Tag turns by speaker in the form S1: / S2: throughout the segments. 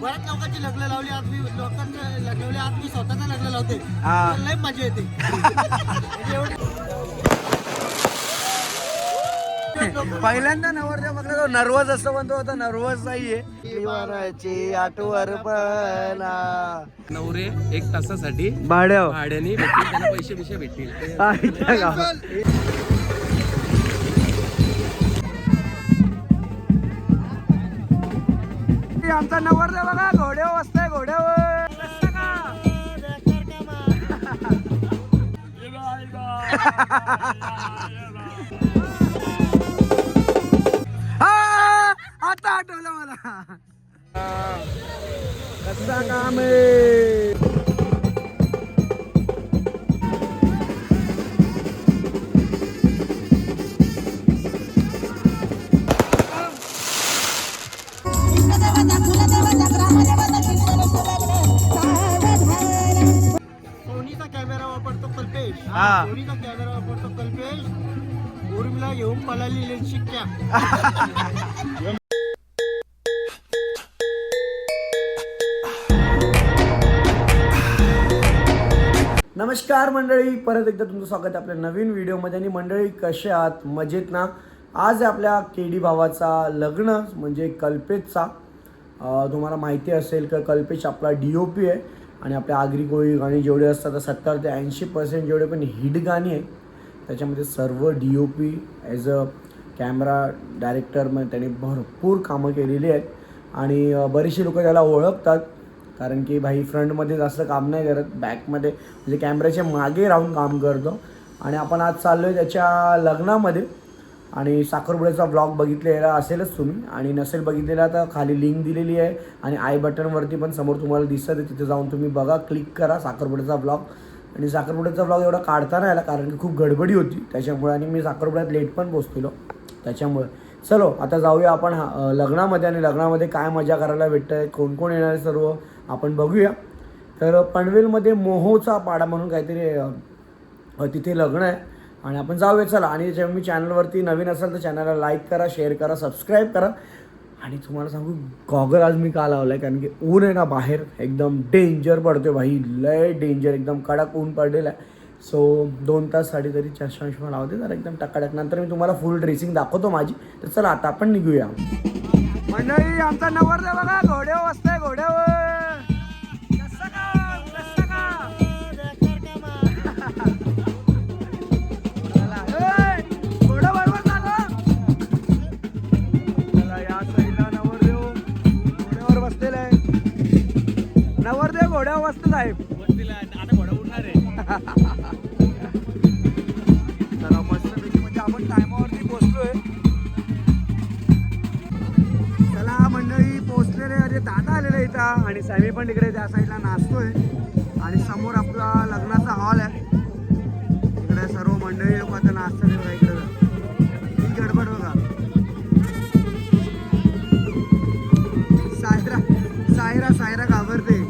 S1: बऱ्याच लोकांची लग्न लावली, आज मी लोकांनी लग्नवली, आज मी स्वतःच लग्न लावते.
S2: हा.
S1: लय मजा येते. म्हणजे
S2: पहिल्यांदा नवरदेव बघला तो नर्वस असं म्हणतो होता, नर्वस नाहीये. जीवनाची आठवण पण
S3: नवरे 1 तासासाठी
S2: भाड्याने
S3: भाड्याने भेटतील, त्यांना पैसे बिशे भेटतील.
S2: आमचा नवरदेव बघा घोड्यावर बसतोय, घोड्यावर. आता आठवलं मला. कसा काम आहे.
S1: सोनीचा कॅमेरा वापरतो कल्पेश.
S2: हा.
S1: सोनीचा कॅमेरा वापरतो कल्पेश. उर्मिला घेऊन पळाली शिक्क्या.
S2: नमस्कार मंडळी, परत एकदा तुमचं स्वागत आहे आपल्या नवीन व्हिडिओमध्ये. आणि मंडळी कसे आहात, मजेत ना. आज आपल्या केडी भावाचा लग्न म्हणजे कल्पेशचा. तुम्हाला माहिती असेल की कल्पेश आपला DOP आहे आणि आपल्या आगरी कोळी गाणी जेवढे असतात 70 ते 80% जेवढे पण हिट गाणी आहे त्याच्यामध्ये सर्व DOP as a camera director म्हणजे त्याने भरपूर कामं केलेली आहेत. आणि बरीचशी लोकं त्याला ओळखतात कारण की भाई फ्रंटमध्ये जास्त काम नाही करत, बॅकमध्ये म्हणजे कॅमेऱ्याच्या मागे राहून काम करतो. आणि आपण आज चाललो आहे त्याच्या लग्नामध्ये. आणि साखरपुड्याचा ब्लॉग बघितलेला असेलच तुम्ही, आणि नसेल बघितलेला तर खाली लिंक दिलेली आहे आणि आय बटनवरती पण समोर तुम्हाला दिसत आहे, तिथे जाऊन तुम्ही बघा, क्लिक करा साखरपुड्याचा ब्लॉग. आणि साखरपुड्याचा ब्लॉग एवढा काढता नाही आला कारण की खूप गडबडी होती त्याच्यामुळे, आणि मी साखरपुड्यात लेट पण पोचलेलो त्याच्यामुळे. चलो आता जाऊया आपण लग्नामध्ये. आणि लग्नामध्ये काय मजा करायला भेटतं आहे, कोण कोण येणार आहे सर्व आपण बघूया. तर पनवेलमध्ये मोहोचा पाडा म्हणून काहीतरी तिथे लग्न आहे आणि आपण जाऊया चला. आणि जेव्हा मी चॅनलवरती नवीन असाल तर चॅनलला लाईक करा, शेअर करा, सबस्क्राईब करा. आणि तुम्हाला सांगू गॉगल आज मी का लावला आहे कारण की ऊन आहे ना बाहेर, एकदम डेंजर पडतो आहे भाई, लय डेंजर, एकदम कडक ऊन पडलेलं आहे. सो 2 ताससाठी तरी चष्मा लावते जरा एकदम टकाटक. नंतर मी तुम्हाला फुल ड्रेसिंग दाखवतो माझी. तर चला आता आपण निघूया. मंडळी आमचा नवरदेव बघा घोड्यावर बसतोय, घोड्यावर. नवरदेव घोड्यावर बसतो साहेब.
S3: आता घोडा उडणार आहे.
S2: चला मस्तपैकी म्हणजे आपण टायमावरती पोहोचलोय. चला मंडळी पोहोचलेले. अरे दादा आलेले इथं आणि सॅमी पण तिकडे त्या साईडला नाचतोय. आणि समोर आपला लग्नाचा हॉल आहे, इकडे सर्व मंडळी लोक आता नाचतात बघा. इकडे ही गडबड बघा. सायरा घाबरते.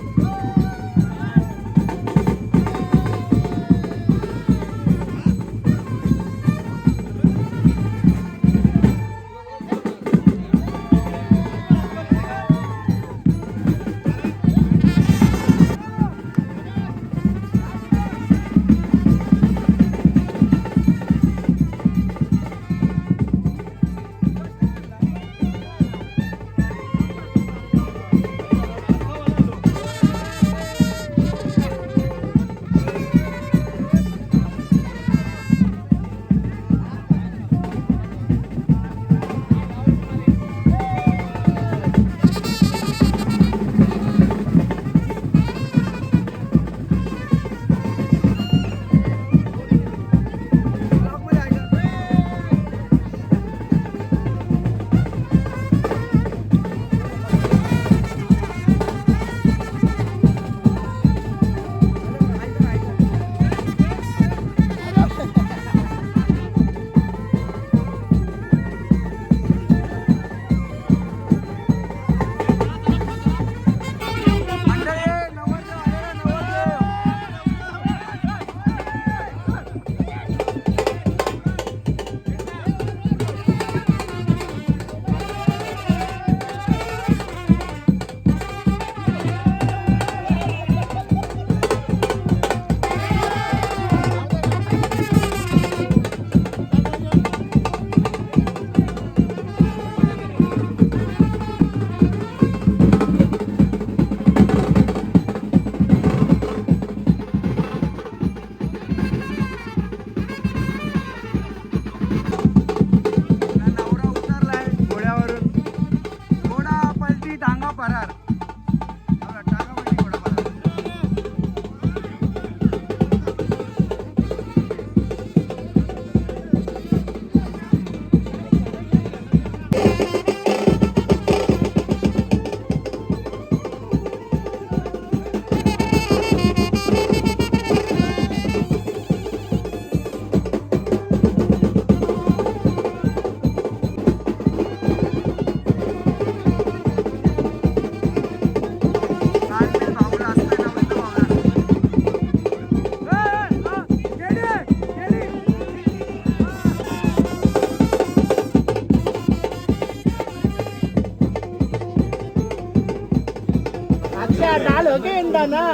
S1: अच्छा डाल हो के यंदा ना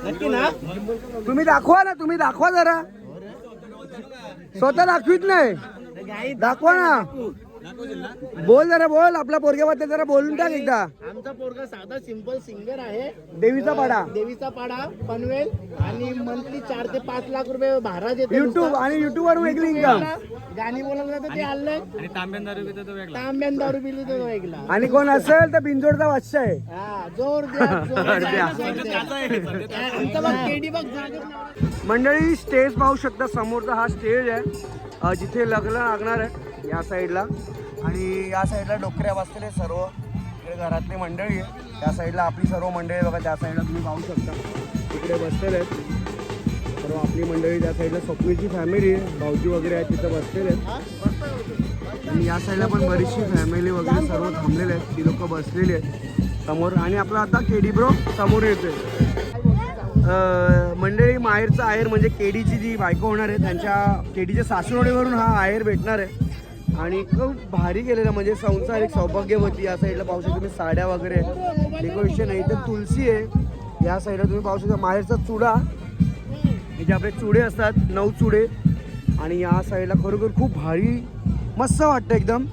S1: नक्की ना
S2: तुम्ही दाखवा जरा स्वतः दाखवीत नाही दाखवा ना बोल आपला पोरग्याबद्दल जरा बोलून टाक एकदा
S1: आमचा पोरगा साधा सिंपल सिंगर आहे
S2: देवीचा
S1: पाडा पनवेल आणि मंथली 4 ते 5 लाख रुपये भाडा देतो
S2: युट्यूब आणि युट्यूब वर वेगळी इन्कम
S1: गाणी बोलायला जातं ते आलंय
S3: आणि तांब्यान दारू पितो तो वेगळा
S1: तांब्यान दारू पिली तो वेगळा
S2: आणि कोण असेल तर बिंजोडचा बादशाह आहे
S1: हा जोर द्या आमचा बघ केडी बघ
S2: मंडळी स्टेज पाहू शकता समोरचा हा स्टेज आहे जिथे लग्न लागणार आहे या साईडला आणि या साईडला डोकऱ्या बसलेले सर्व इकडे घरातली मंडळी आहे त्या साईडला आपली सर्व मंडळी बघा त्या साईडला तुम्ही पाहू शकता तिकडे बसलेले आहेत सर्व आपली मंडळी त्या साईडला स्वप्नीची फॅमिली आहे भाऊजी वगैरे आहेत तिथं बसलेले आहेत आणि या साईडला पण बरीचशी फॅमिली वगैरे सर्व थांबलेले आहेत ती लोक बसलेली आहेत समोर आणि आपला आता केडी ब्रो समोर येतोय मंडळी माहेरचं आहेर म्हणजे केडीची जी बायको होणार आहे त्यांच्या केडीच्या सासरवाडीवरून हा आहेर भेटणार आहे आणि खूप भारी केलेलं म्हणजे संसारिक सौभाग्यवती या साईडला पाहू शकता तुम्ही साड्या वगैरे डेकोरेशन आहे इथे तुलसी आहे या साईडला तुम्ही पाहू शकता माहेरचा चुडा हे जे आपले चुडे असतात 9 चुडे आणि या साईडला खरोखर खूप भारी मस्त वाटतं एकदम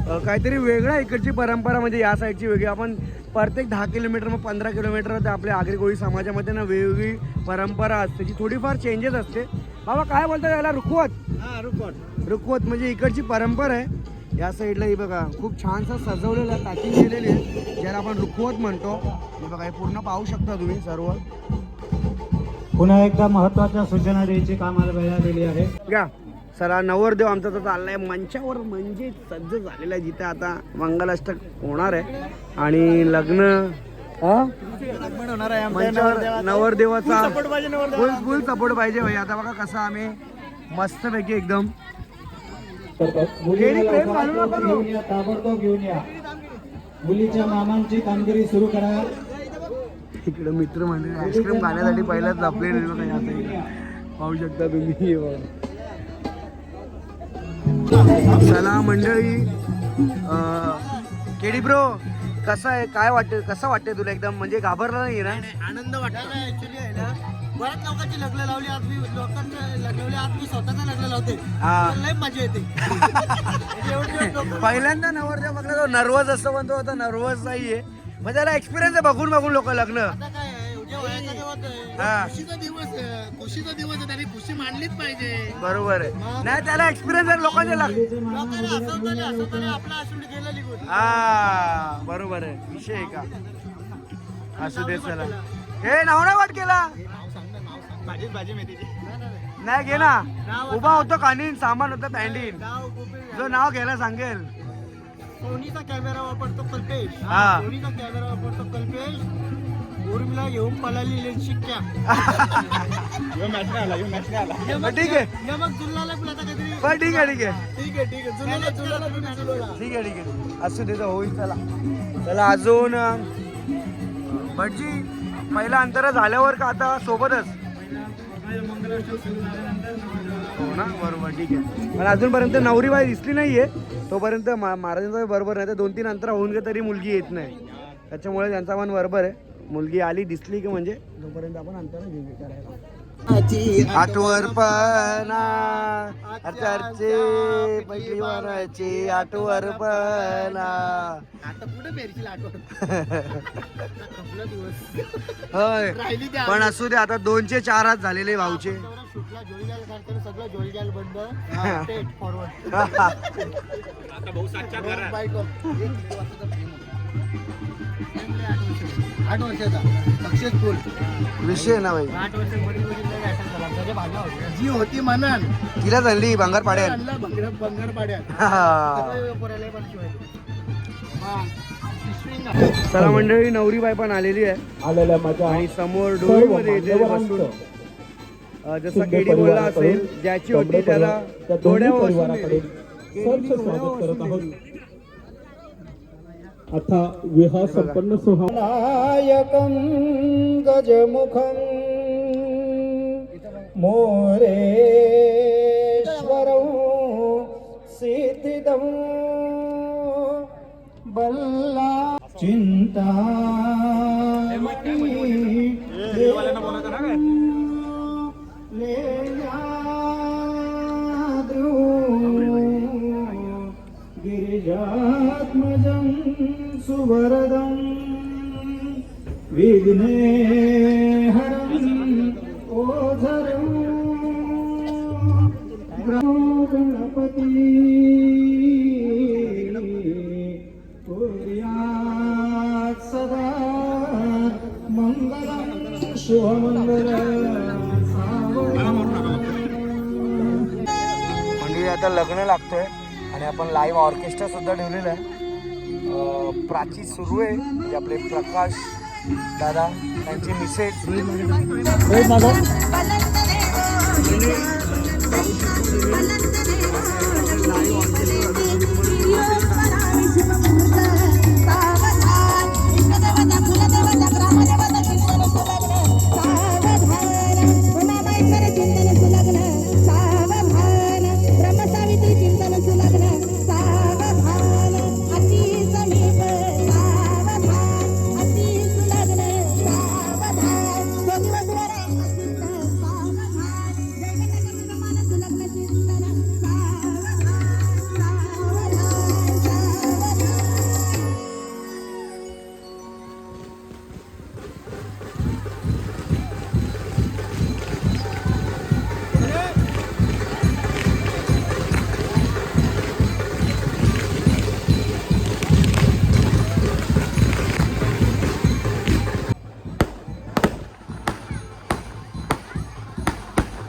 S2: काहीतरी वेगळा इकडची परंपरा म्हणजे या साईडची वेगळी आपण प्रत्येक 10 किलोमीटर मग 15 किलोमीटर ते आपल्या आगरी कोळी समाजामध्ये ना वेगवेगळी परंपरा असते जी थोडीफार चेंजेस असते बाबा काय बोलतात याला रुखवत म्हणजे इकडची परंपरा आहे या साईडला ही बघा खूप छानसं सजवलेलं आहे पॅकिंग केलेली आहे ज्याला आपण रुखवत म्हणतो हे बघा हे पूर्ण पाहू शकता तुम्ही सर्व
S4: पुन्हा एकदा महत्त्वाच्या सूचना द्यायची कामाला वेळ आलेली आहे
S2: घ्या सरा नवरदेव आमचा तर चाललाय मंचावर म्हणजे सज्ज झालेला आहे जिथे आता मंगलाष्टक होणार आहे आणि लग्न
S1: होणार आहे
S2: मंचावर नवरदेवाचा फुल सपोर्ट पाहिजे भाई आता बघा कसं आम्ही मस्तपैकी एकदम
S4: ताबडतोब घेऊन या मुलीच्या मामांची कामगिरी सुरू करा
S2: इकडे मित्र मंडळी आईस्क्रीम खाण्यासाठी पहिलाच लपलेले बघा या साईडला पाहू शकता तुम्ही चला मंडळी केडी ब्रो कसं आहे काय वाटतं कसं वाटतंय तुला एकदम म्हणजे घाबरला नाही ना
S1: आनंद वाटला ऍक्च्युली आहे ना बऱ्याच लोकांची लग्न लावली आज मी लोकांचं लग्न आज मी स्वतःच लग्न लावते लय मजा येते
S2: पहिल्यांदा नवरदेव बघला तो नर्वस असं म्हणतो होता नर्वस नाहीये म्हणजे त्याला एक्सपिरियन्स आहे बघून लोक लग्न
S1: आता काय आहे उद्या वयाचा दिवस खुशीचा दिवस आहे त्याने खुशी मांडलीच पाहिजे
S2: बरोबर आहे नाही त्याला एक्सपिरियन्स आहे लोकांच्या
S1: लोकांना हसवताना आपला आसूड गेला निघून
S2: हा बरोबर आहे विषय आहे का असू दे चला हे नाव नाही वाट केला
S1: भाजी मेथीची
S2: नाही घे ना उभा होतो कानीन सामान होतं पॅन्टीन जो नाव घ्यायला सांगेल
S1: सोनीचा कॅमेरा वापरतो कल्पेश
S2: हा.
S1: सोनीचा कॅमेरा वापरतो कल्पेश उर्मिला घेऊन पळाली शिक्क्या
S2: ठीक आहे
S1: मग जुल्लाला पण आता काहीतरी
S2: पण ठीक आहे
S1: जुल्लाला
S2: असू दे तर होईल चला अजून भटजी पहिला अंतर झाल्यावर का आता सोबतच हो ना बरोबर ठीक आहे पण अजूनपर्यंत नवरी बाई दिसली नाहीये तोपर्यंत महाराजांचा बरोबर नाही तर 2-3 अंतर होऊन गे तरी मुलगी येत नाही त्याच्यामुळे त्यांचा मन बरोबर आहे मुलगी आली दिसली की म्हणजे तोपर्यंत आपण अंतर घेऊ करायला आठवरपणा चर्चे पहिली वाराची आठवरपणा
S1: आता पुढे फेरशील
S2: होय पण असू दे आता 2चे 4 हात झालेले भाऊचे
S1: शूटला जोडीगाल करताना सगळं जोडीगाल बंद स्ट्रेट फॉरवर्ड
S3: आता भाऊ सातच्या घरात
S1: बायको 8 वर्षाचा सक्सेसफुल
S2: विषय ना भाई
S1: 8 वर्षामध्ये जी होती म्हणून
S2: तिला झाली भांगार पाड्या
S1: बंगार पाड्या
S2: चला मंडळी नवरी बाई पण आलेली आहे
S4: आलेल्या माझ्या
S2: आणि समोर डोळी मध्ये येते बसून जसं केडी बोलला असेल ज्याची होती त्याला डोळ्यावर
S4: स्वागत करत आहोत आता विवाह संपन्न सोहळा
S1: नायकं गजमुखं मोरेश्वरं सिद्धिदं बल्ला चिंता
S3: हीरोवाल्यांना बोलायचं ना काय
S4: गिरिजात्मजं सुवरदं विघ्नेहरं ओझरं गणपती कुर्यात् सदा मंगलं शुभमंगलं
S2: म्हणजे आता लग्न लागतोय आणि आपण लाईव्ह ऑर्केस्ट्रा सुद्धा ठेवलेला आहे. प्राची सुरू आहे म्हणजे आपले प्रकाश दादा त्यांची मिसेस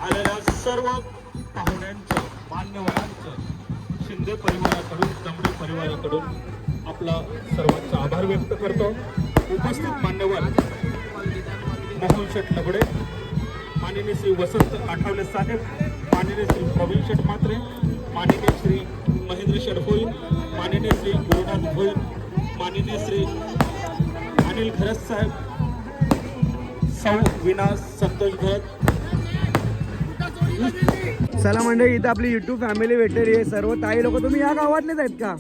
S3: आलेल्या सर्व पाहुण्यांचं मान्यवरांचं शिंदे परिवाराकडून दमडे परिवाराकडून आपला सर्वांचा आभार व्यक्त करतो. उपस्थित मान्यवर मोहन शेठ लगडे, माननीय श्री वसंत आठवले साहेब, माननीय श्री प्रवीण शेठ मात्रे, माननीय श्री महेंद्र शेठ होईल, माननीय श्री गुरुनाथ होईल, माननीय श्री अनिल घरत साहेब, सौ विनाश संतोष घरत.
S2: चला मंडळी, इथं आपली युट्यूब फॅमिली भेटलेली आहे. सर्व ताई लोक. तुम्ही या गावातलेच आहेत का?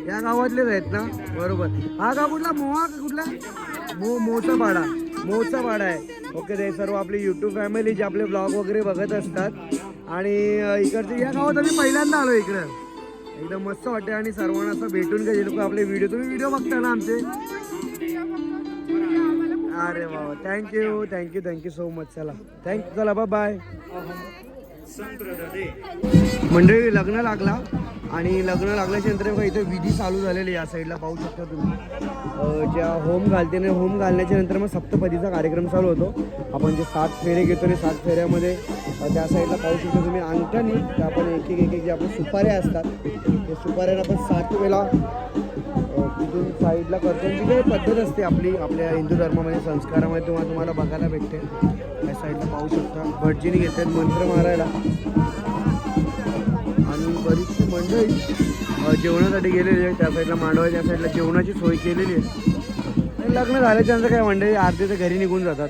S2: या गावातलेच आहेत ना? बरोबर. हा गाव कुठला? मोहा का कुठला? मोचा पाडा आहे. ओके. ते सर्व आपली युट्यूब फॅमिली जे आपले ब्लॉग वगैरे बघत असतात आणि इकडचे या गावात आम्ही पहिल्यांदा आलो इकडं. एकदम मस्त वाटते आणि सर्वांना असं भेटून का जे लोक आपले तुम्ही व्हिडिओ बघता ना आमचे. अरे वा, थँक्यू सो मच. चला बाय. मंडळी लग्न लागला आणि लग्न लागल्याच्या नंतर बघा इथे विधी चालू झालेली या साईडला पाहू शकता तुम्ही. ज्या होम घालण्याच्या नंतर मग सप्तपदीचा कार्यक्रम चालू होतो. आपण जे 7 फेरे घेतो आणि 7 फेऱ्यामध्ये त्या साईडला पाहू शकता तुम्ही अंगठ्यानी त्या आपण एक जे आपले सुपाऱ्या असतात ते सुपाऱ्याला आपण 7 वेळा तिथून साईडला करतो. जी काही पद्धत असते आपल्या हिंदू धर्मामध्ये संस्कारामध्ये तुम्हाला बघायला भेटते. त्या साईडला पाहू शकता भटजीने घेतात मंत्र मारायला आणि बरीचशी मंडळी जेवणासाठी गेलेली आहे. त्या साईडला मांडवाच्या साईडला जेवणाची सोय केलेली आहे. आणि लग्न झाल्याच्या नंतर काय मंडळी अर्धे तर घरी निघून जातात.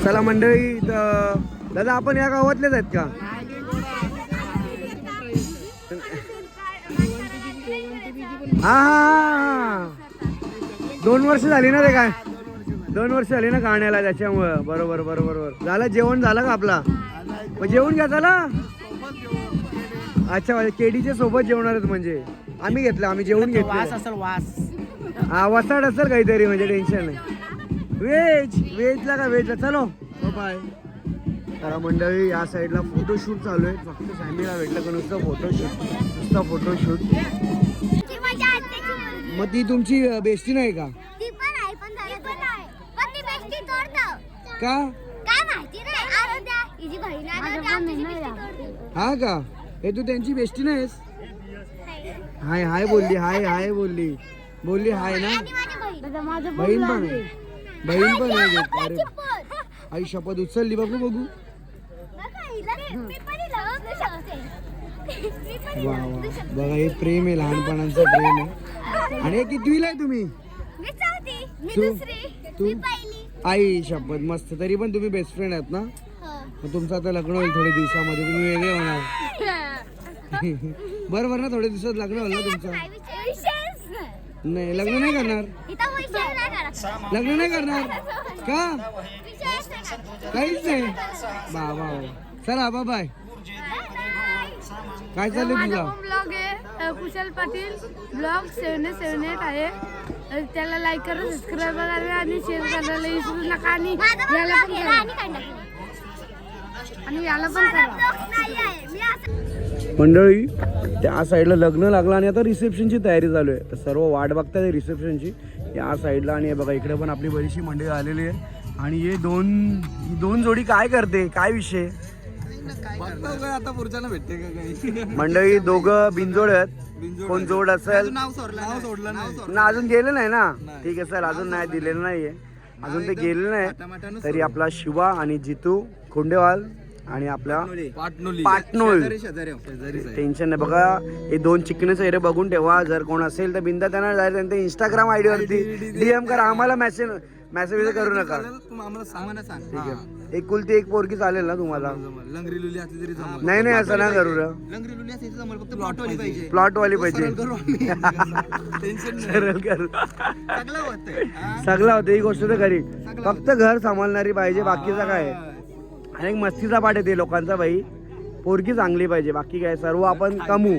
S2: चला मंडळी, दादा आपण या गावातलेच आहेत का? हा 2 वर्ष झाली ना रे. काय 2 वर्ष झाली ना गाण्याला त्याच्यामुळं. बरोबर. झालं जेवण झालं का आपला? मग जेवण घ्या चला. अच्छा, केडीच्या सोबत जेवणार आहेत म्हणजे आम्ही घेतलं. आम्ही जेवण घेतलं. हा वसाड असेल काहीतरी म्हणजे टेन्शन नाही. व्हेजला का व्हेजला. चलो बाय. तर मंडळी या साईडला फोटोशूट चालू आहे. फक्त फॅमिलीला भेटलं का नुसतं फोटोशूट. मग ती तुमची बेस्टी नाही का?
S5: ती पण आहे पण ती बेस्टी तोडतं
S2: का?
S5: काय माहिती नाही. आरोग्या हिची बहीण आहे
S2: हा का? हे तू त्यांची बेस्टी नाहीस? हाय बोलली. हाय ना. बहीण पण आहे. अरे आई शपथ उचलली. बघू. वा बघा, हे प्रेम आहे, लहानपणाचं प्रेम आहे. आणि हे कितवीला आहे तुम्ही? तू आई शपथ मस्त. तरी पण तुम्ही बेस्ट फ्रेंड आहात ना? मग तुमचं आता लग्न होईल थोड्या दिवसामध्ये. तुम्ही वेगळे होणार. बरोबर ना, थोड्या दिवसात लग्न होईल ना तुमचं.
S5: काय विषयच नाही.
S2: नाही लग्न नाही करणार,
S5: इथं विषय नाही करायचा.
S2: लग्न नाही करणार का?
S5: विषयच नाही करायचा.
S2: काहीच नाही. बाबा चला बाय. काय चालू तुझा?
S6: ब्लॉग आहे कुशल पाटील ब्लॉग 778 आहे. त्याला लाईक करा, सबस्क्राईब करा आणि शेअर करायला विसरू नका. आणि
S5: माझा
S6: याला
S5: vlog
S6: पण
S5: आहे,
S6: करा.
S5: राणी काढणार.
S6: आणि याला पण
S5: माझा
S6: करा.
S5: vlog नाही आहे. मी असं
S2: मंडळी त्या साईडला लग्न लागलं आणि आता रिसेप्शनची तयारी चालू आहे. तर सर्व वाट बघतात रिसेप्शनची या साईडला. आणि हे बघा इकडे पण आपली बरीचशी मंडळी आलेली आहे. आणि हे दोन जोडी काय करते, काय विषय?
S1: आता पुढच्याला भेटते का काही?
S2: मंडळी दोघं बिनजोड आहेत. कोण जोड असेल
S1: नाव सोडलं नाही.
S2: ना, अजून गेले नाही ना. ठीक आहे सर, अजून नाही दिलेलं नाहीये, अजून ते गेले नाही. तरी आपला शिवा आणि जितू खोंडेवाल आणि आपला पाटनोळी टेन्शन नाही. बघा हे दोन चिकण्याचं एरिया बघून ठेवा. जर कोण असेल तर बिंदा त्यांना जाईल त्यांच्या इंस्टाग्राम आयडी वरती DM करा. आम्हाला मेसेज करू नका.
S1: आम्हाला सांगा ना, सांग.
S2: ठीक आहे. एकुलती एक पोरगी चालेल ना तुम्हाला?
S1: लंगरी लुली असली तरी जमल.
S2: नाही नाही असं नाही करू.
S1: लंगरी लुली असली तरी जमल, फक्त प्लॉटवाली पाहिजे.
S2: प्लॉटवाली पाहिजे.
S1: टेन्शन नाही.
S2: सरळ करू.
S1: सगळं होतंय.
S2: सगळं होतं ही गोष्ट तर खरी. फक्त घर सांभाळणारी पाहिजे, बाकीचं काय. आणि एक मस्तीचा पाठ येते लोकांचा बाई, पोरगी चांगली पाहिजे, बाकी काय सर्व आपण कमू.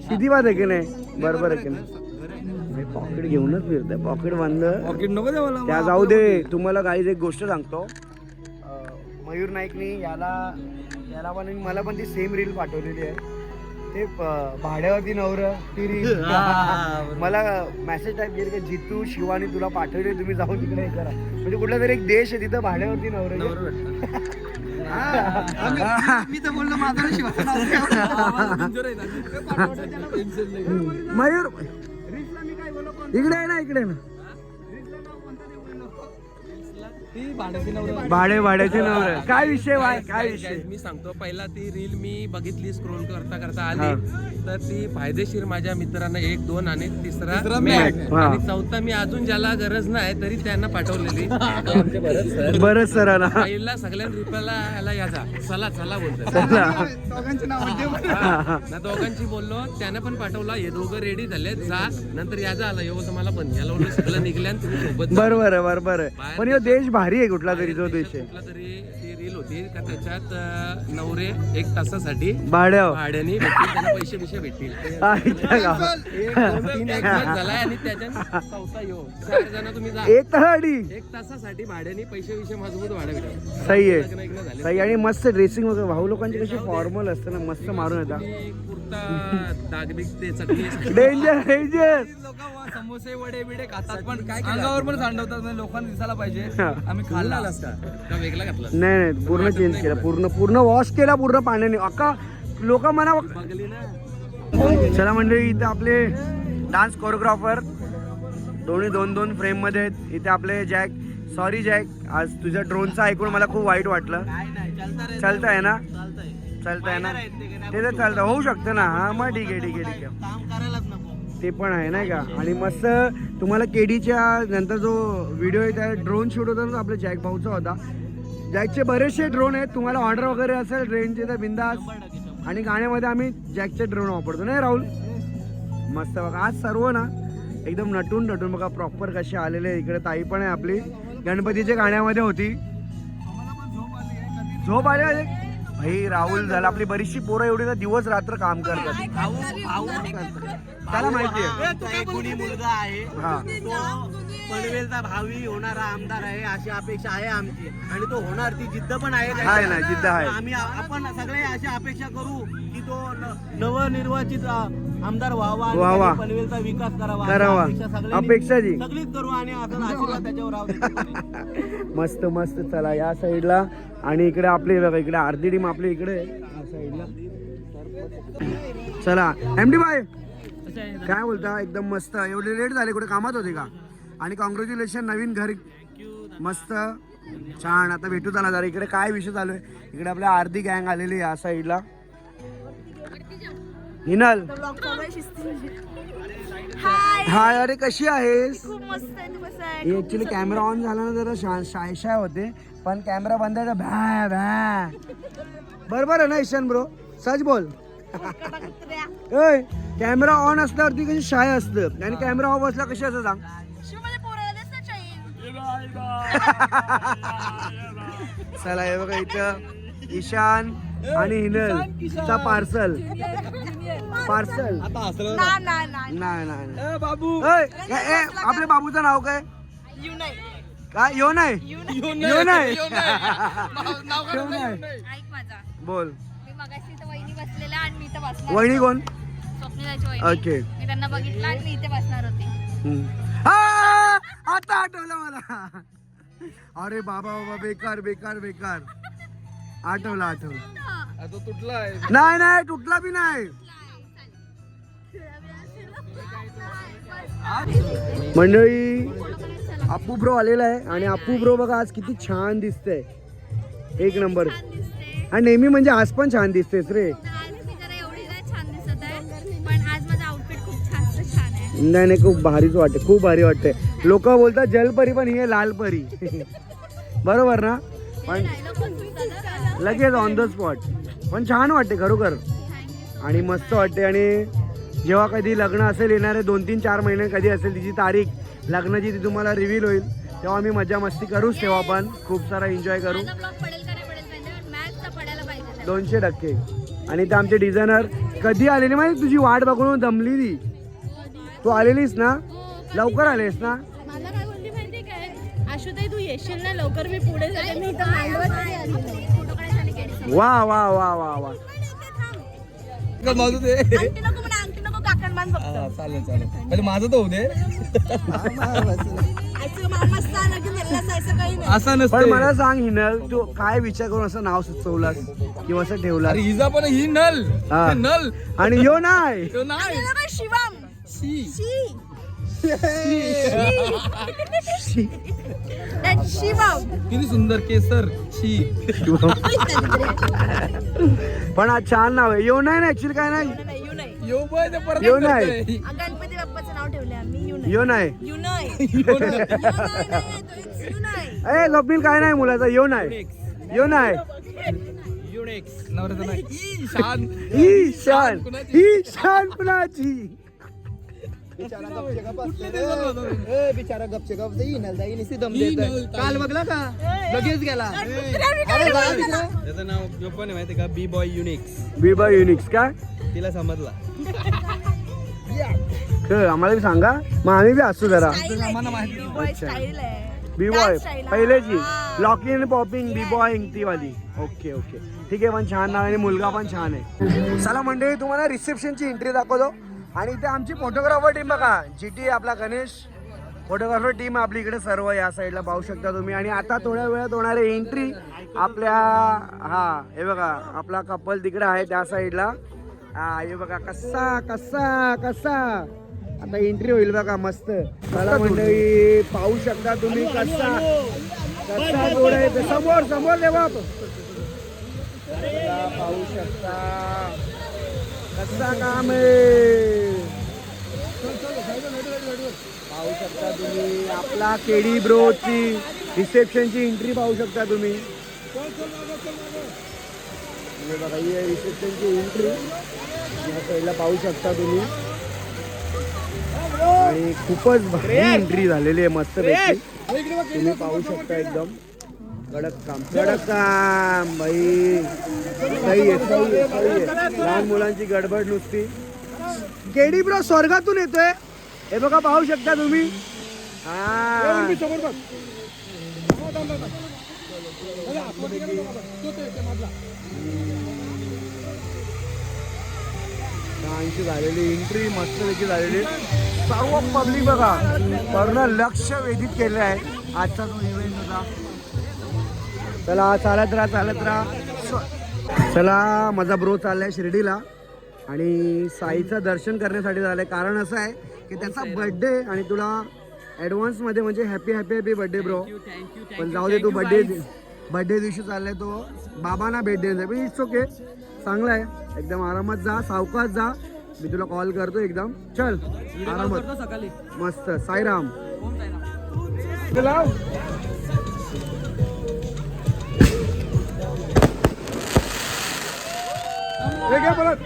S2: किती बात आहे की नाही? बरोबर आहे की नाही? पॉकेट घेऊनच फिरते, पॉकेट बंद.
S1: पॉकेट नको दे मला.
S2: त्या जाऊ दे. तुम्हाला काहीच एक गोष्ट सांगतो. मयूर नाईकनी याला पण मला पण ती सेम रील पाठवलेली आहे. ते भाड्यावरती नवरं ती रील मला मेसेज टाईप केली की जितू शिवानी तुला पाठवले, तुम्ही जाऊन तिकडे हे करा. म्हणजे कुठला तरी एक देश आहे तिथं भाड्यावरती नवरं.
S1: मी तर बोललो माझं शिवाचं
S2: मयूर इकडे आहे ना, इकडे आहे ना. भाड्याचे नवरे काय विषय? काय विषय?
S7: मी सांगतो. पहिला ती रील मी बघितली, स्क्रोल करता करता आली, तर ती फायदेशीर माझ्या मित्रांना 1, 2 आणि तिसरा मॅट. आणि चौथा मी अजून ज्याला गरज नाही तरी त्यांना पाठवलेली. आमचे
S2: बरं सरांना
S7: पहिला सगळ्यांना रिप्लायला याला याचा चला चला बोलतो. दोघांची बोललो, त्याने पण पाठवला. हे दोघं रेडी झाले, जा. नंतर याचा आला, येऊ तुम्हाला पण याला बोललो सगळं निघल्या तुम्ही सोबत.
S2: बरोबर आहे. पण हे देश भारी आहे कुठला तरी, जो देश आहे.
S7: कुठला तरी ती रील होती का त्याच्यात नवरे 1 तासासाठी
S2: भाड्याने
S7: भेटतील, त्यांना पैसे भेटतील. झालाय आणि त्याच्यात चौथा यो 4 जण तुम्ही जा.
S2: 1
S7: तासासाठी भाड्याने पैसे मजबूत भाडं भेटेल.
S2: सही आहे, सही. आणि मस्त ड्रेसिंग वगैरे भाऊ लोकांची कशी फॉर्मल असते ना, मस्त मारून येतात.
S7: कुर्ता दागबीग ते चटणी
S2: डेंजर.
S1: समोसे वडे बिडे खातात, पण काय अंगावर पण सांडवतात. लोकांना दिसायला पाहिजे आम्ही खाल्ला
S7: का वेगळा घातला.
S2: नाही पूर्ण चेंज केला, पूर्ण वॉश केला पूर्ण पाण्याने. अक्का लोक म्हणा.
S7: बघली ना.
S2: चला मंडळी, इथे आपले डान्स कोरिओग्राफर दोन्ही 2-2 फ्रेम मध्ये आहेत. इथे आपले जॅक. सॉरी जॅक, आज तुझ्या ड्रोनचं ऐकून मला खूप वाईट वाटलं. चालतंय ना? चालतंय ना? ते तर चालतं, होऊ शकतं ना. हा मग ठीक आहे. ते पण आहे नाही का. आणि मस्त तुम्हाला केडीच्या नंतर जो व्हिडिओ आहे त्या ड्रोन शूट होता तो आपल्या जॅक भाऊचा होता. जॅकचे बरेचसे ड्रोन आहेत, तुम्हाला ऑर्डर वगैरे असेल ड्रोनचे तर बिंदास. आणि गाण्यामध्ये आम्ही जॅकचे ड्रोन वापरतो नाही राहुल? मस्त बघा आज सर्व ना एकदम नटून बघा प्रॉपर कसे आलेले. इकडे ताई पण आहे आपली, गणपतीच्या गाण्यामध्ये होती. झोप आली भाई. राहुल झाला, आपली बरीचशी पोरं एवढी तर दिवस रात्र काम करतात. त्याला माहिती आहे
S1: कोणी मुलगा आहे,
S2: हा.
S1: पनवेलचा भावी होणारा आमदार आहे अशी अपेक्षा आहे आमची. आणि तो होणार, ती जिद्द पण आहे
S2: ना, जिद्द आहे.
S1: आपण सगळे अशी अपेक्षा करू की तो नवनिर्वाचित आमदार व्हावा, पनवेलचा विकास करावा.
S2: अपेक्षा जी
S1: सगळीच करू आणि असं आशीर्वाद त्याच्यावर राहू.
S2: मस्त. चला या साईडला. आणि इकडे आपले बघा, इकडे अर्धी टीम आपली इकडे या साईडला. चला MD बाय, काय बोलता? एकदम मस्त. एवढे लेट झाले, कुठे कामात होते का? आणि कॉंग्रॅच्युलेशन, नवीन घर मस्त छान. आता भेटू झाला जरा. इकडे काय विषय चालू आहे? इकडे आपल्या अर्धी गँग आलेली या साईडला. हिनल हाय. अरे कशी आहेस? ऍक्च्युली कॅमेरा ऑन झाला ना जरा शाय होते, पण कॅमेरा बंद आहे भ्या. बरोबर आहे ना ईशान ब्रो? सच बोल. ओय कॅमेरा ऑन असल्यावरती कशी शाय असतं आणि कॅमेरा ऑफ असला कशी असं सांग. चला हे बघा इथं ईशान आणि हिनल चा पार्सल नाही बाबू. आपल्या बाबूचं नाव काय? काय यो नाही
S5: ऐक माझा,
S2: बोल.
S5: मी मगाशी इथं वहिनी बसलेल्या आणि मी इथं बसणार.
S2: वहिनी कोण?
S5: स्वप्नीलाची वहिनी.
S2: ओके.
S5: मी त्यांना बघितलं आणि मी इथे बसणार होते.
S2: आता आठवलं मला. अरे बाबा बेकार बेकार बेकार. आठवलं नाही तुटला बी नाही. मंडळी अप्पू ब्रो आलेला आहे आणि अप्पू ब्रो बघा आज किती छान दिसतंय. एक नंबर. आणि नेहमी म्हणजे आज पण छान दिसतेस रे.
S5: आज मी जरा एवढी नाही छान दिसत आहे, पण आज माझा आउटफिट खूप छान आहे.
S2: नाही खूप भारीच वाटते, खूप भारी वाटते. लोक बोलतात जलपरी पण ही आहे लाल परी. बरोबर ना? पण लगेच ऑन द स्पॉट. पण छान वाटते खरोखर आणि मस्त वाटते. आणि जेव्हा कधी लग्न असेल येणारे 2-3-4 महिने कधी असेल तिची तारीख लग्नाची ती तुम्हाला रिव्हील होईल तेव्हा आम्ही मजा मस्ती करूच. तेव्हा पण खूप सारा एन्जॉय करू. 200%. आणि ते आमचे डिझायनर कधी आलेले माहिती तुझी वाट बघून दमली ती. तू आलेलीस ना? लवकर आलेस ना?
S6: मला काय बोलली माहिती काय, आशुताई तू येशील ना लवकर, मी पुढे जाते. मी इथं मांडवत
S2: वा वा वा वा वा.
S7: चालेल माझं तर होऊ दे. असं नसतं.
S2: पण मला सांग हिनल, तू काय विचार करून असं नाव सुचवलास किंवा असं ठेवलास?
S7: हिजा पण ही नल नल
S2: आणि यो नाही
S5: शिवम. शिवम
S7: किती सुंदर केसर शी.
S2: पण आज छान नाव आहे. यो नाही ऍक्च्युअली काय नाही. यो नाही.
S5: गणपती बाप्पाचं नाव ठेवलंय आम्ही.
S2: यो नाही. ए गप्पील काय नाही मुलाचा. यो नाही. यो नाही. ईशान ईशान कुणाची?
S1: बिचारा गपचे गप काल बघला का लगेच गेला.
S7: त्याचं नाव पण माहिती का? बी बॉय
S2: युनिक्स काय?
S7: तिला समजला.
S2: आम्हाला बी सांगा मग आम्ही बी असू जरा. बी बॉय पहिलेची लॉकिंग पॉपिंग बी बॉय ती वाली. ओके ओके ठीक आहे. पण छान नाव आणि मुलगा पण छान आहे. चला मंडळी तुम्हाला रिसेप्शनची एंट्री दाखवतो. आणि इथे आमची फोटोग्राफर टीम बघा. GT आपला गणेश फोटोग्राफर टीम आपली इकडे सर्व या साईडला पाहू शकता तुम्ही. आणि आता थोड्या वेळात होणारे एंट्री आपल्या हे बघा आपला कपल तिकडे आहे त्या साईडला. हे बघा कसा कसा कसा आता एंट्री होईल बघा मस्त. चला मंडळी पाहू शकता तुम्ही कसा कसा जोड आहे. समोर समोर देवा पाहू शकता कसा काम आहे. पाहू शकता तुम्ही आपला केडी ब्रोची रिसेप्शनची एंट्री पाहू शकता तुम्ही. बघा ही रिसेप्शनची एंट्री या साईडला पाहू शकता तुम्ही. आणि खूपच भारी एंट्री झालेली आहे मस्त पैकी. तुम्ही पाहू शकता एकदम कडक काम बाई. सही आहे. लहान मुलांची गडबड नुसती. केडी ब्रो स्वर्गातून येतोय हे बघा पाहू शकता तुम्ही. झालेली एंट्री मस्तपैकी झालेली. सर्व पब्लिक बघा पूर्ण लक्ष वेधित केलं आहे आजचा जो इव्हेंट होता. चला चालत राहा. चला माझा ब्रो चाललाय शिर्डीला आणि साईचं दर्शन करण्यासाठी झालंय. कारण असं आहे की त्याचा बर्थडे आणि तुला ॲडव्हान्समध्ये म्हणजे हॅपी बर्थडे ब्रो. पण जाऊ दे तू बर्थडे दिवशी चाललाय तो बाबांना भेट देण्याचा. पण इट्स ओके चांगलं आहे. एकदम आरामात जा सावकाश जा. मी तुला कॉल करतो एकदम. चल आरामात
S7: सकाळी
S2: मस्त. साईराम. परत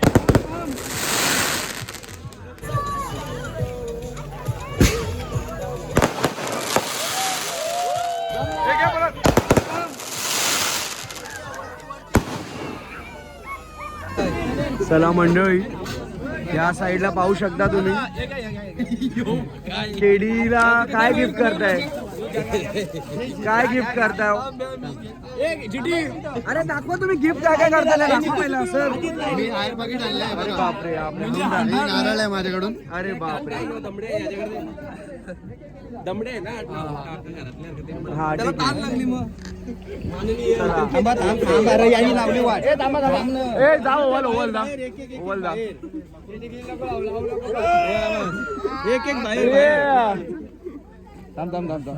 S2: चला मंडळी, या साईडला पाहू शकता तुम्ही केडीला काय गिफ्ट करताय, काय गिफ्ट करताय. अरे दाखवा तुम्ही गिफ्ट काय काय करताय, दाखवा पहिला सर. अरे बापरे,
S1: नारळ आहे माझ्याकडून.
S2: अरे बापरे,
S7: दमडे आहे ना
S2: हा ठीक आहे.
S1: लावली वाट.
S2: ए जा ओवल ओवल जा, ओवल जा.
S1: एक एक बाहेर
S2: थांब थांब थांब थांब.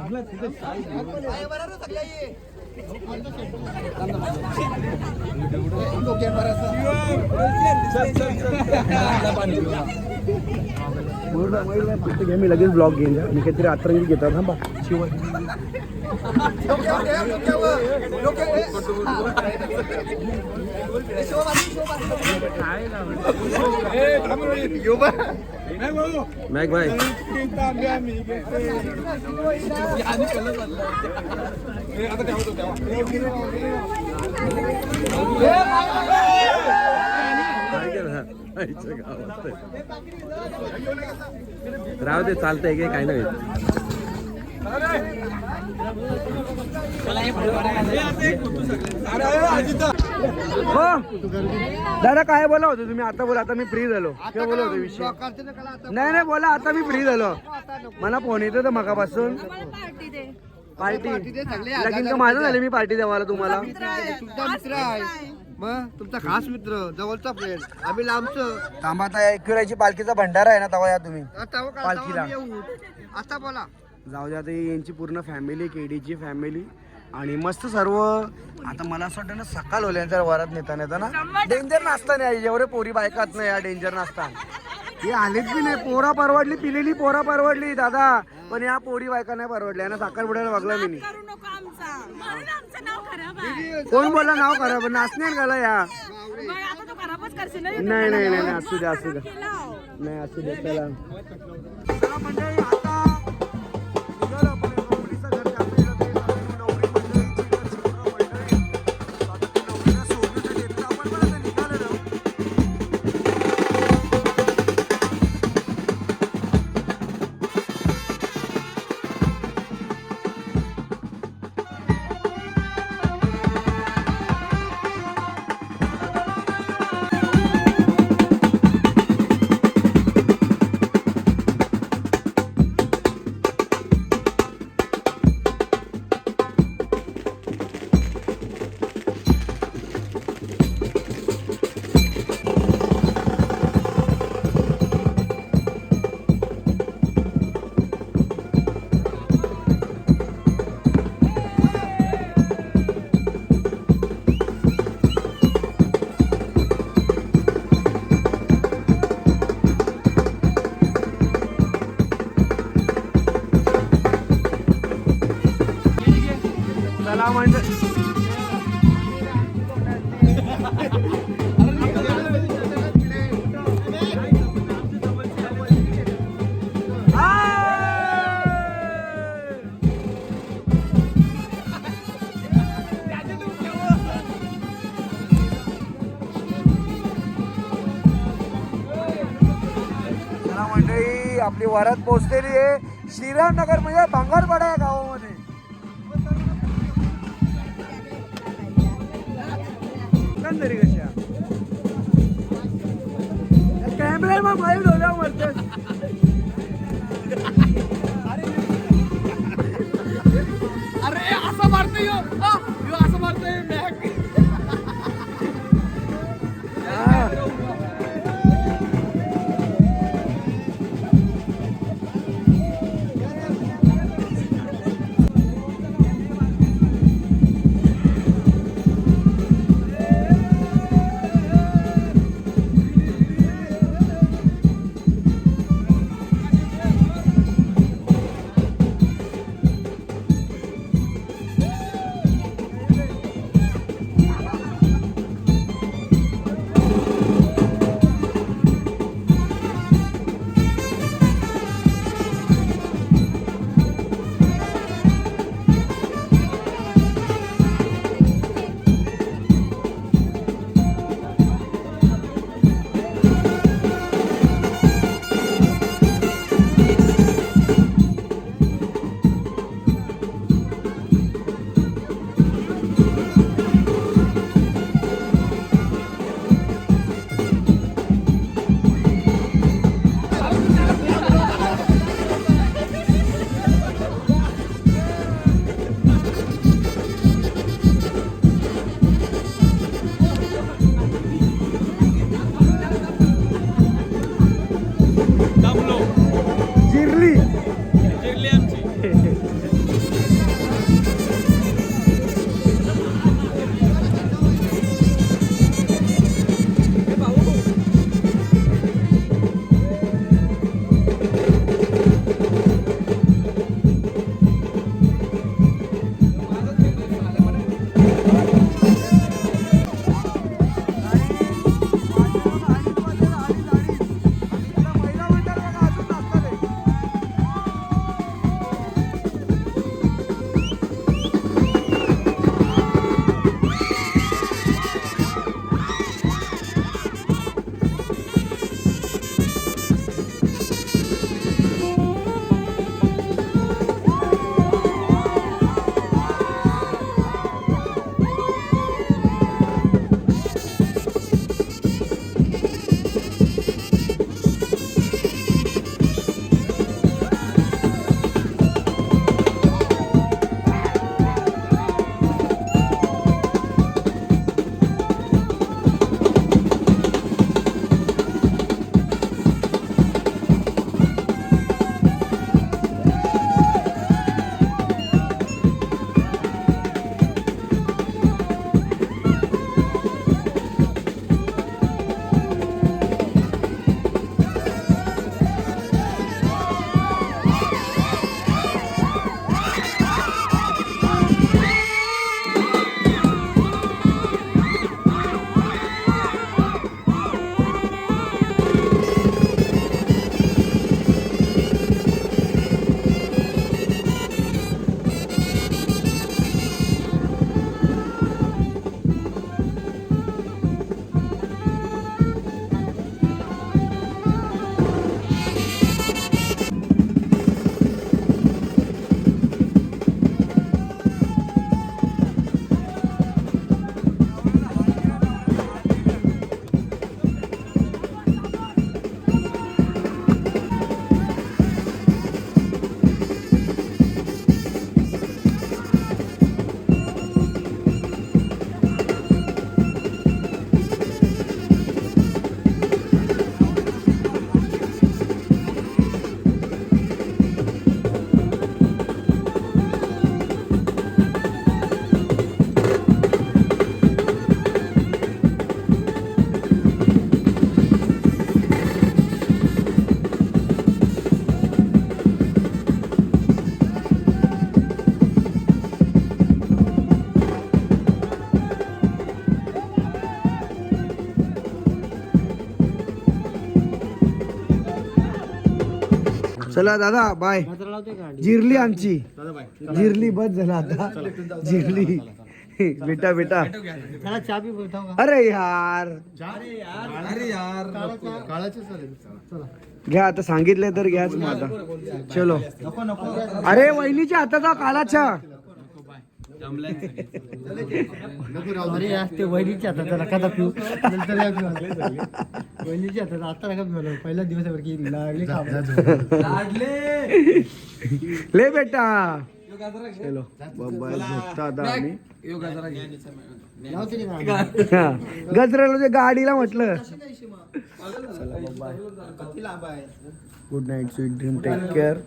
S2: मी लगेच ब्लॉग घेईन. मी काहीतरी अतरंगी घेतात. थांबा शिव मॅक भाई राहू दे, चालतंय की काय नाही. हो दादा काय बोला होतं तुम्ही? आता बोला, आता मी फ्री झालो. काय बोला होतं विषय? नाही नाही बोला, आता मी फ्री झालो. मला फोन येतो तर मगापासून. पार्टी लगीन तर माझं झालं, मी पार्टी द्यावाला तुम्हाला.
S1: तुमचा मित्र आहे मग, तुमचा खास मित्र, जवळचा फ्रेंड. आम्ही लांबचं.
S2: थांबा, आता एकविराची पालखीचा भंडारा आहे ना, तेव्हा या तुम्ही पालखीला.
S1: आता बोला.
S2: जाऊ द्या, आता यांची पूर्ण फॅमिली, केडीची फॅमिली आणि मस्त सर्व. आता मला असं वाटतं ना, सकाळ होल्या जर वरात नेता ना डेंजर नाचता नाही. जेवढे पोरी बायकात नाही या डेंजर नाचता. हे आलेच बी नाही. पोरा परवडली, पिलेली पोरा परवडली दादा, पण या पोरी बायका नाही परवडल्या ना. साखर बुडायला बघला मी. कोण बोलला नाव खराब? नाचणार गाला या. नाही नाही नाही, असू द्या असू द्या, नाही असू द्या. चला मंडळी, आता निघालो आपण नवरीचं घर कापलेलं. ते नवरी मंडळीची इकडची पूर्ण मंडळी. आता ते नवरीला सोडण्यासाठी येतात. आपण पण आता निघालेलो. चला मंडळी, आपली वरात पोहोचलेली आहे. श्रीरामनगर म्हणजे भांगरपाडा या गावामध्ये. तरी कशा कॅमेरा मग फाईव्ह डोल्या मरतात.
S1: अरे असं मारतोय असं मारतोय बॅग.
S2: चला दादा बाय. जिरली आमची जिरली बस झाला आता जिरली. बेटा बेटा
S1: चहा बी बोलताव का?
S2: अरे यार घ्या आता सांगितलं तर घ्याच मग आता. चलो अरे वहिनीच्या हाताचा काला चहा.
S1: अरे यार ते वहिनीच्या हातात नका आता पिऊ नंतर या पिऊ. वहिनीच्या हातात आता नका पिऊ. पहिला दिवस आहे बरं की लागले
S2: ले बेटा. चलो बाबा झोपता आता आम्ही. गजराला ते गाडीला म्हटलं. Good night sweet dream take care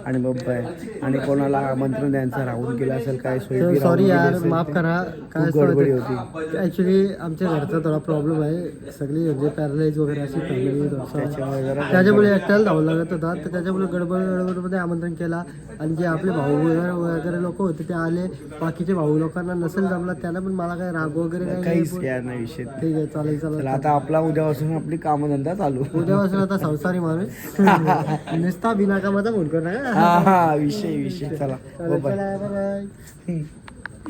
S2: आणि बाय. आणि कोणाला आमंत्रण द्यायचं राहून गेलं असेल काय सोय
S1: सॉरी यार माफ करा. काय
S2: गडबडी होती.
S1: ऍक्च्युली आमच्या घरचा थोडा प्रॉब्लेम आहे. सगळी म्हणजे पॅरलाइज वगैरे अशी फॅमिली त्याच्यामुळे एकट्याला धावं लागत होता. तर त्याच्यामुळे गडबडमध्ये आमंत्रण केला. आणि जे आपले भाऊ वगैरे लोक होते ते आले. बाकीचे भाऊ लोकांना नसेल जमला त्यांना पण मला काय राग वगैरे
S2: काहीच नाही विषय.
S1: ठीक आहे चालेल
S2: चला आता आपला उद्यापासून आपली कामधंदा चालू.
S1: उद्यापासून आता संसारी माणूस नुसता बिनाकामाचा फोन कर ना.
S2: हा विषय चला बाय.
S1: बाय.